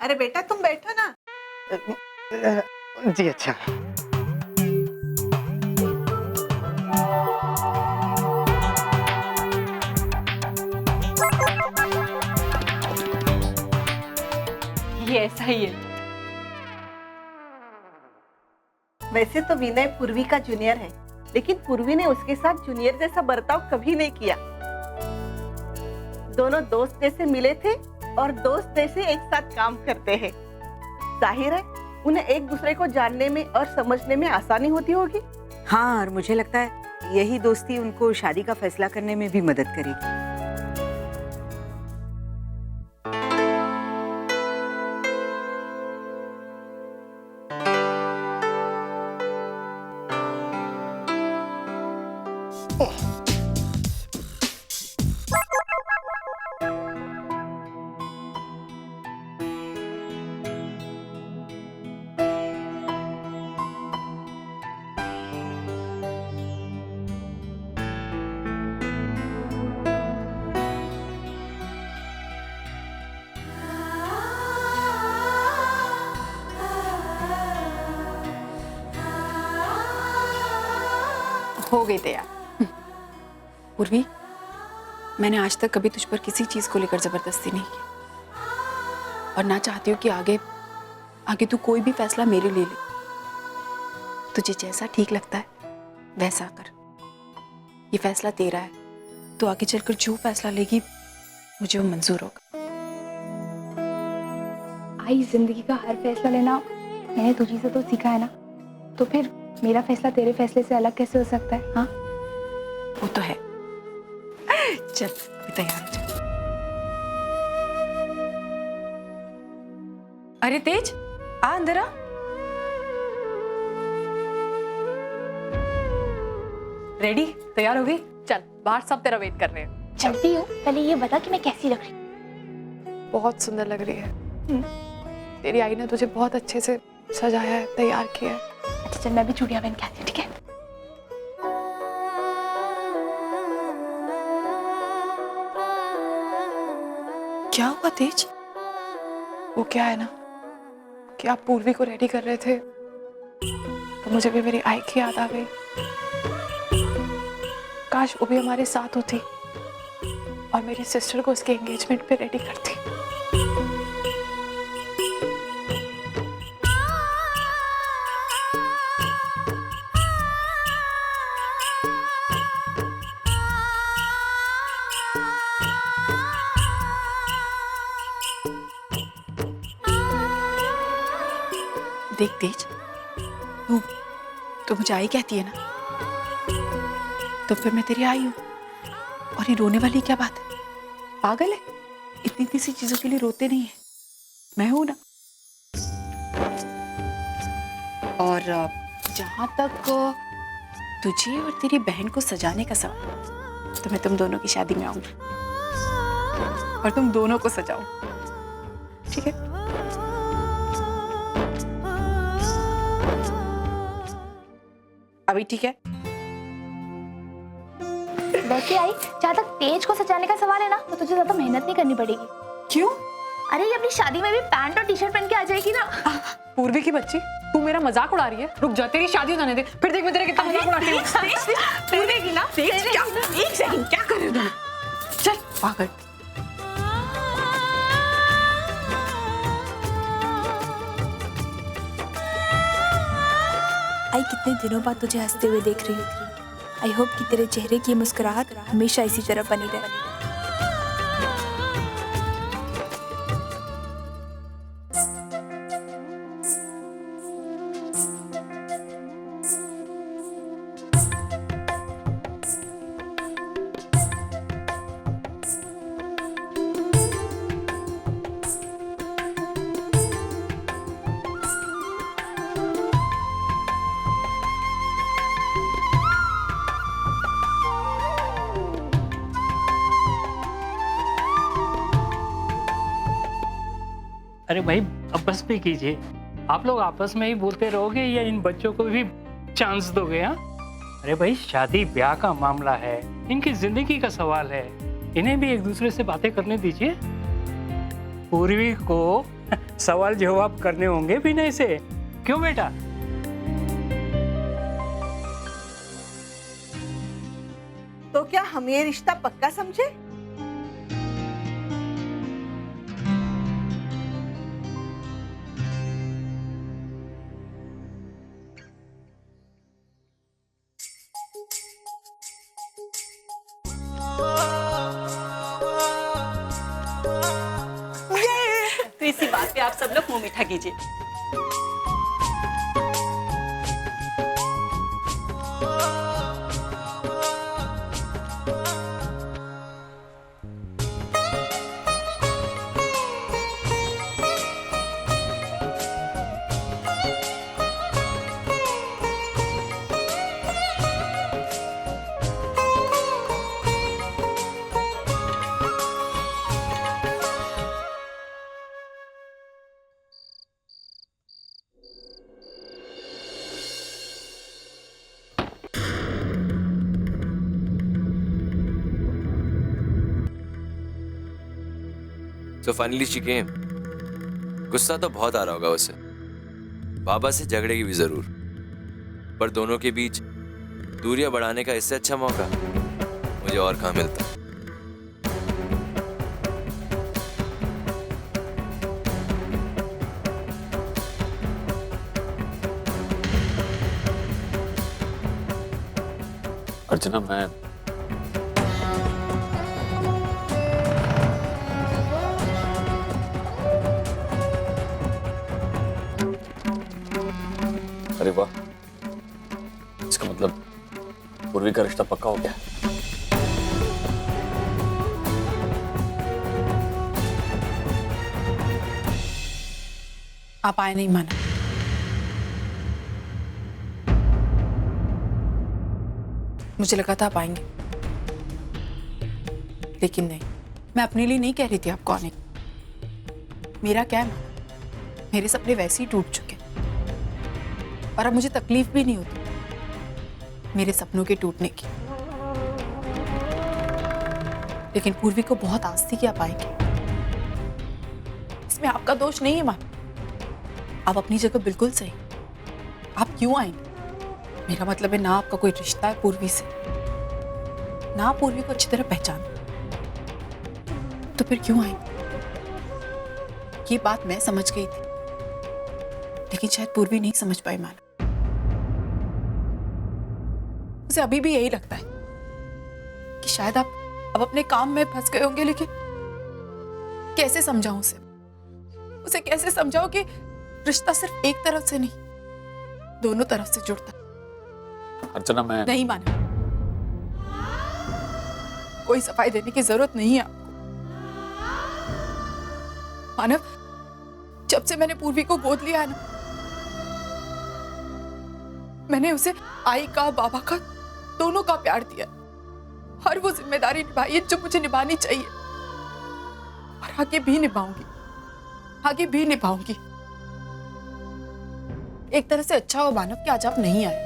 अरे बेटा तुम बैठो ना। जी अच्छा। ये ऐसा ही है। वैसे तो विनय पूर्वी का जूनियर है, लेकिन पूर्वी ने उसके साथ जूनियर जैसा बर्ताव कभी नहीं किया। दोनों दोस्त जैसे मिले थे और दोस्त जैसे एक साथ काम करते हैं। जाहिर है उन्हें एक दूसरे को जानने में और समझने में आसानी होती होगी। हाँ, और मुझे लगता है यही दोस्ती उनको शादी का फैसला करने में भी मदद करेगी। हो गई तैयार। पूर्वी, मैंने आज तक कभी तुझ पर किसी चीज को लेकर जबरदस्ती नहीं की और ना चाहती हूँ कि आगे तू कोई भी फैसला मेरे लिए ले। तुझे जैसा ठीक लगता है वैसा कर। ये फैसला तेरा है, तो आगे चलकर जो फैसला लेगी मुझे वो मंजूर होगा। आई, जिंदगी का हर फैसला लेना मैंने तुझी से तो सीखा है ना, तो फिर मेरा फैसला तेरे फैसले से अलग कैसे हो सकता है? हाँ, वो तो है। चल तैयार हो जा। अरे तेज, आ अंदर आ। रेडी? तैयार हो गई? चल, बाहर सब तेरा वेट कर रहे हैं। चलती हूँ, पहले ये बता कि मैं कैसी लग रही हूँ। बहुत सुंदर लग रही है। तेरी आई ने तुझे बहुत अच्छे से सजाया है, तैयार किया है। अच्छा चल, मैं भी चूड़ियां पहन के आती हूँ, ठीक है? क्या हुआ तेज? वो क्या है ना कि आप पूर्वी को रेडी कर रहे थे तो मुझे भी मेरी आई की याद आ गई। काश वो भी हमारे साथ होती और मेरी सिस्टर को उसके एंगेजमेंट पे रेडी करती। देख तेज, तू मुझे आई कहती है ना, तो फिर मैं तेरी आई हूं। और ये रोने वाली क्या बात है? पागल है? इतनी इतनी सी चीजों के लिए रोते नहीं है। मैं हूं ना। और जहां तक तुझे और तेरी बहन को सजाने का सवाल, तो मैं तुम दोनों की शादी में आऊंगी और तुम दोनों को सजाऊं, ठीक है? अभी ठीक है? वैसे आई, जहाँ तक तेज को सजाने का सवाल है ना, तो तुझे ज्यादा मेहनत नहीं करनी पड़ेगी। क्यों? अरे ये अपनी शादी में भी पैंट और टी शर्ट पहन के आ जाएगी ना। पूर्वी की बच्ची, तू मेरा मजाक उड़ा रही है? रुक जा, तेरी शादी होने दे, फिर देख मैं तेरा कितना मजाक उड़ाती हूँ। पूर्वी की ना, तेज क्या? एक सेकंड, क्या कर रहे हो तुम? चल पागल। आई, कितने दिनों बाद तुझे हंसते हुए देख रही हूँ। आई होप कि तेरे चेहरे की मुस्कुराहट हमेशा इसी तरह बनी रहे। अरे भाई आपस में कीजिए। आप लोग आपस में ही बोलते रहोगे या इन बच्चों को भी चांस दोगे? हाँ, अरे भाई शादी ब्याह का मामला है, इनकी जिंदगी का सवाल है, इन्हें भी एक दूसरे से बातें करने दीजिए। पूर्वी को सवाल जवाब करने होंगे विनय से, क्यों बेटा? तो क्या हम ये रिश्ता पक्का समझे? तो इसी बात पे आप सब लोग मुंह मीठा कीजिए। So finally she came. गुस्सा तो बहुत आ रहा होगा उसे, बाबा से झगड़ेगी भी जरूर, पर दोनों के बीच दूरियां बढ़ाने का इससे अच्छा मौका मुझे और कहाँ मिलता। अर्चना, मैं अरे वाह, इसका मतलब पूर्वी का रिश्ता पक्का हो गया। आप आए नहीं माना। मुझे लगा था आप आएंगे, लेकिन नहीं। मैं अपने लिए नहीं कह रही थी आपको आने की। मेरा क्या है, मेरे सपने वैसे ही टूट चुके और अब मुझे तकलीफ भी नहीं होती मेरे सपनों के टूटने की। लेकिन पूर्वी को बहुत आस थी कि आप आएंगे। इसमें आपका दोष नहीं है मां, आप अपनी जगह बिल्कुल सही। आप क्यों आएंगे? मेरा मतलब है, ना आपका कोई रिश्ता है पूर्वी से, ना आप पूर्वी को अच्छी तरह पहचान, तो फिर क्यों आएंगे? ये बात मैं समझ गई थी, लेकिन शायद पूर्वी नहीं समझ पाई मानो। उसे अभी भी यही लगता है कि शायद आप अब अपने काम में फंस गए होंगे, लेकिन कैसे समझाऊं उसे कैसे समझाऊं कि रिश्ता सिर्फ एक तरफ से नहीं, दोनों तरफ से जुड़ता। अर्चना, मैं नहीं माना, कोई सफाई देने की जरूरत नहीं है आपको। मानव, जब से मैंने पूर्वी को गोद लिया है ना, मैंने उसे आई का, बाबा का, दोनों का प्यार दिया, हर वो जिम्मेदारी निभाई है जो मुझे निभानी चाहिए, और आगे भी निभाऊंगी, आगे भी निभाऊंगी। एक तरह से अच्छा हो मानव कि आज आप नहीं आए।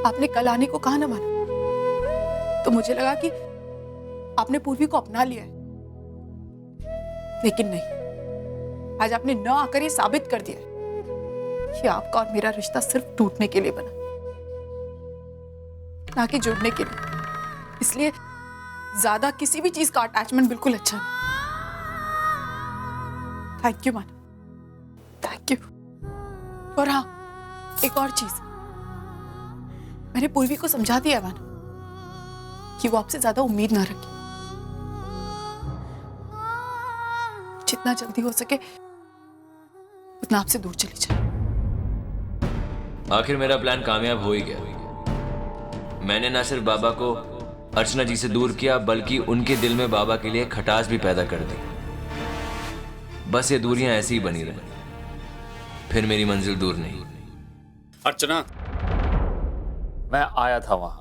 आपने कल आने को कहा ना मानव, तो मुझे लगा कि आपने पूर्वी को अपना लिया है, लेकिन नहीं। आज आपने न आकर ये साबित कर दिया है कि आपका और मेरा रिश्ता सिर्फ टूटने के लिए बना, ना कि जुड़ने के लिए। इसलिए ज्यादा किसी भी चीज का अटैचमेंट बिल्कुल अच्छा नहीं। Thank you Manav, thank you. और हाँ, एक और चीज, मैंने पूर्वी को समझा दिया है मानव कि वो आपसे ज्यादा उम्मीद ना रखे। जितना जल्दी हो सके उतना आपसे दूर चली जाए। आखिर मेरा प्लान कामयाब हो ही गया। मैंने ना सिर्फ बाबा को अर्चना जी से दूर किया, बल्कि उनके दिल में बाबा के लिए खटास भी पैदा कर दी। बस ये दूरियां ऐसी ही बनी रही, फिर मेरी मंजिल दूर नहीं। अर्चना, मैं आया था वहां।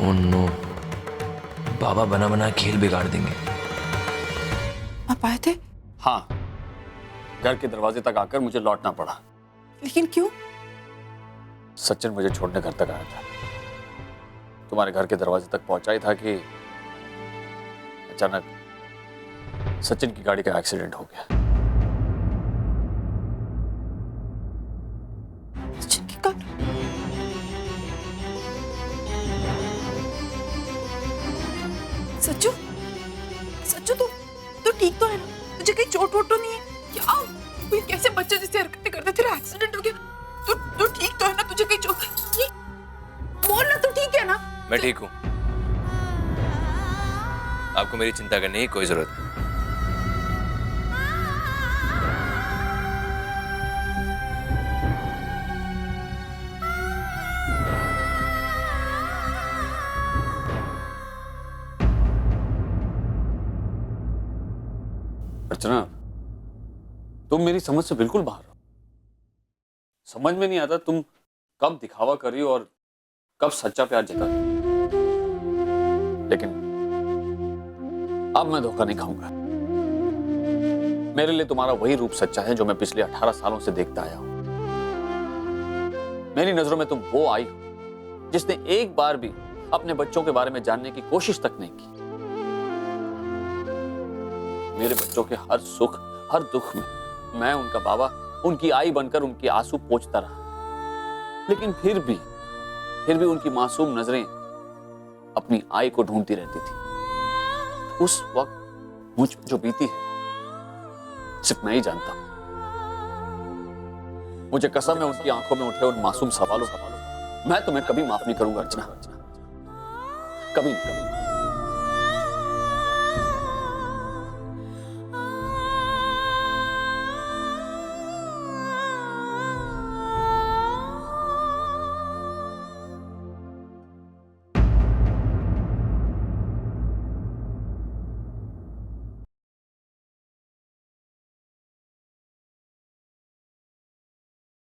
ओह नो, बाबा बना बना खेल बिगाड़ देंगे। आप आए थे? हाँ, घर के दरवाजे तक आकर मुझे लौटना पड़ा। लेकिन क्यों? सचिन मुझे छोड़ने घर तक आया था। तुम्हारे घर के दरवाजे तक पहुंचा ही था कि अचानक सचिन की गाड़ी का एक्सीडेंट हो गया। सचिन की गाड़ी? सच्चू, सच्चू तू ठीक तो है ना? तुझे कहीं चोट वोट तो नहीं है? क्या कोई कैसे बच्चे जैसे हरकतें करते, तेरा एक्सीडेंट हो गया? तू ठीक तो है ना? तुझे कहीं चोट ठीक? बोल ना, तू ठीक है ना? मैं ठीक हूं, आपको मेरी चिंता करने की कोई जरूरत नहीं। अर्चना, तुम मेरी समझ से बिल्कुल बाहर हो। समझ में नहीं आता तुम कब दिखावा कर रही हो और कब सच्चा प्यार जता रही हो। लेकिन अब मैं धोखा नहीं खाऊंगा। मेरे लिए तुम्हारा वही रूप सच्चा है जो मैं पिछले 18 सालों से देखता आया हूं। मेरी नजरों में तुम वो आई हो जिसने एक बार भी अपने बच्चों के बारे में जानने की कोशिश तक नहीं की। मेरे बच्चों के हर सुख हर दुख में मैं उनका बाबा, उनकी आई बनकर उनके आंसू पोंछता रहा। लेकिन फिर भी उनकी मासूम नजरें अपनी आई को ढूंढती रहती थी। उस वक्त मुझ पर जो बीती है सिर्फ मैं ही जानता हूं। मुझे कसम है उनकी आंखों में उठे उन मासूम सवालों मैं तुम्हें कभी माफ नहीं करूंगा अर्चना, कभी नहीं।